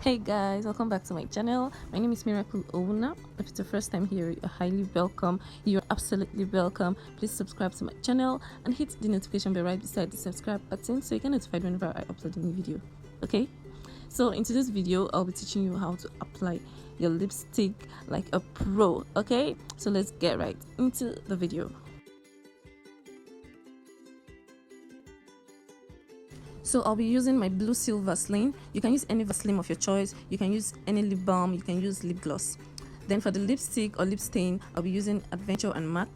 Hey guys, welcome back to my channel. My name is Miracle Ouna. If it's your first time here, you're highly welcome. You're absolutely welcome. Please subscribe to my channel and hit the notification bell right beside the subscribe button so you get notified whenever I upload a new video. Okay, so in today's video I'll be teaching you how to apply your lipstick like a pro. Okay, so let's get right into the video. So I'll be using my blue seal vaseline. You can use any vaseline of your choice. You can use any lip balm. You can use lip gloss. Then for the lipstick or lip stain, I'll be using Adventure and MAC.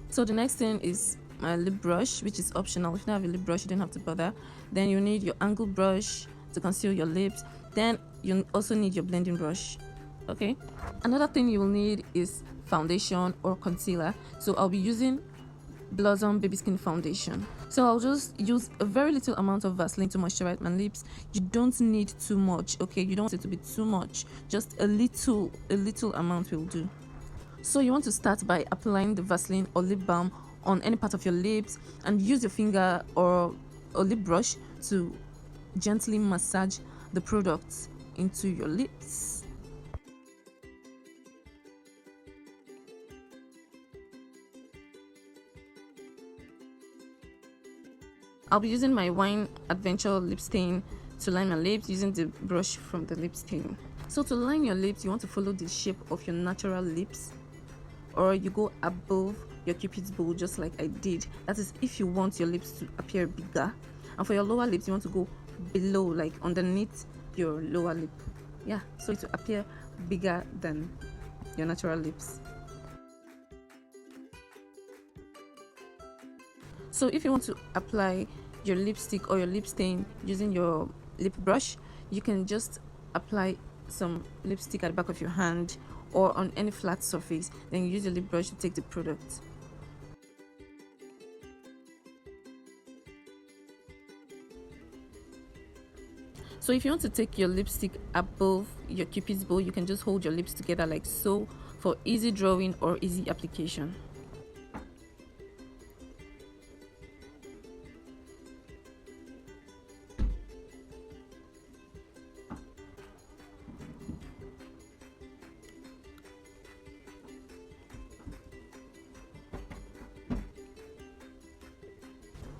So the next thing is my lip brush, which is optional. If you don't have a lip brush, you don't have to bother. Then you need your angle brush to conceal your lips. Then you also need your blending brush. Okay. Another thing you will need is foundation or concealer. So I'll be using Blossom Baby Skin Foundation. So I'll just use a very little amount of Vaseline to moisturize my lips. You don't need too much, okay? You don't want it to be too much. Just a little amount will do. So you want to start by applying the Vaseline or lip balm on any part of your lips and use your finger or a lip brush to gently massage the products into your lips. I'll be using my Wine Adventure lip stain to line my lips using the brush from the lip stain. So to line your lips, you want to follow the shape of your natural lips, or you go above your cupid's bow just like I did. That is if you want your lips to appear bigger. And for your lower lips, you want to go below, like underneath your lower lip. Yeah, so to appear bigger than your natural lips. So if you want to apply your lipstick or your lip stain using your lip brush, you can just apply some lipstick at the back of your hand or on any flat surface. Then you use your lip brush to take the product. So if you want to take your lipstick above your cupid's bow, you can just hold your lips together like so for easy drawing or easy application.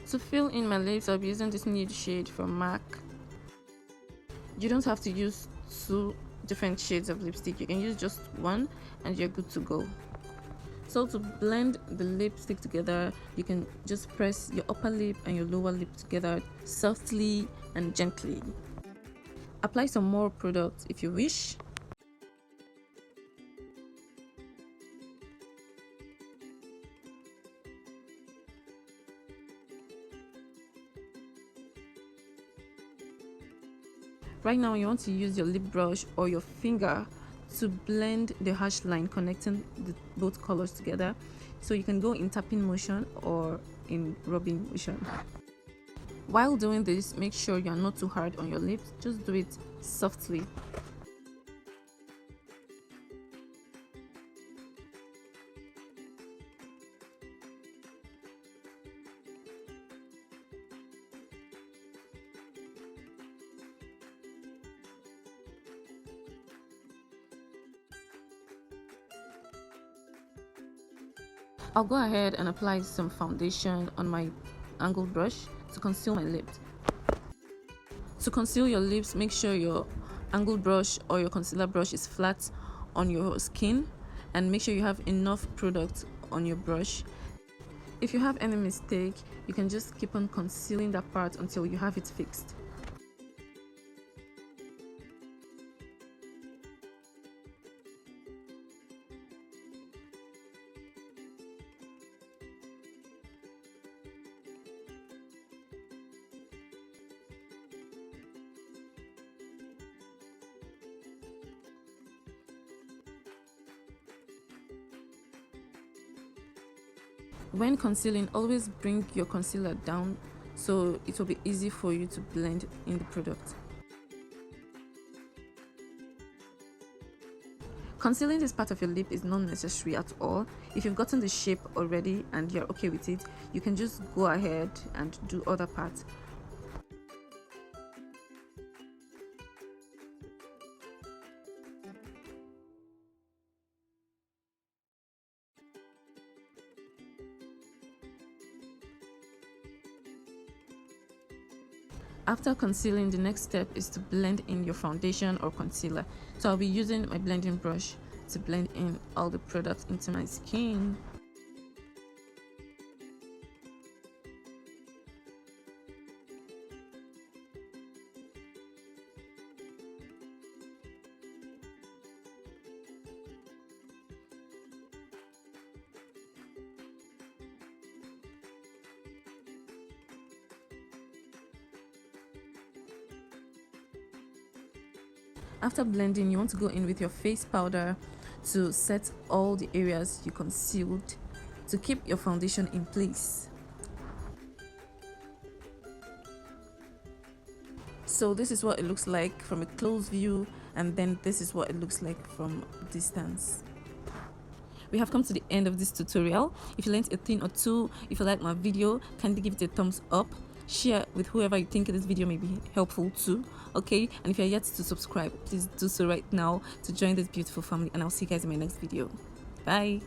To fill in my lips, I'll be using this nude shade from MAC. You don't have to use two different shades of lipstick. You can use just one and you're good to go. So to blend the lipstick together, you can just press your upper lip and your lower lip together softly and gently. Apply some more product if you wish. Right now you want to use your lip brush or your finger to blend the harsh line connecting both colors together. So you can go in tapping motion or in rubbing motion. While doing this, make sure you are not too hard on your lips. Just do it softly. I'll go ahead and apply some foundation on my angle brush to conceal my lips. To conceal your lips, make sure your angle brush or your concealer brush is flat on your skin and make sure you have enough product on your brush. If you have any mistake, you can just keep on concealing that part until you have it fixed. When concealing, always bring your concealer down so it will be easy for you to blend in the product. Concealing this part of your lip is not necessary at all. If you've gotten the shape already and you're okay with it, you can just go ahead and do other parts. After concealing, the next step is to blend in your foundation or concealer. So I'll be using my blending brush to blend in all the products into my skin. After blending, you want to go in with your face powder to set all the areas you concealed to keep your foundation in place. So this is what it looks like from a close view, and then this is what it looks like from distance. We have come to the end of this tutorial. If you learned a thing or two, if you like my video, kindly give it a thumbs up, share with whoever you think this video may be helpful to, okay? And if you're yet to subscribe, please do so right now to join this beautiful family, and I'll see you guys in my next video. Bye.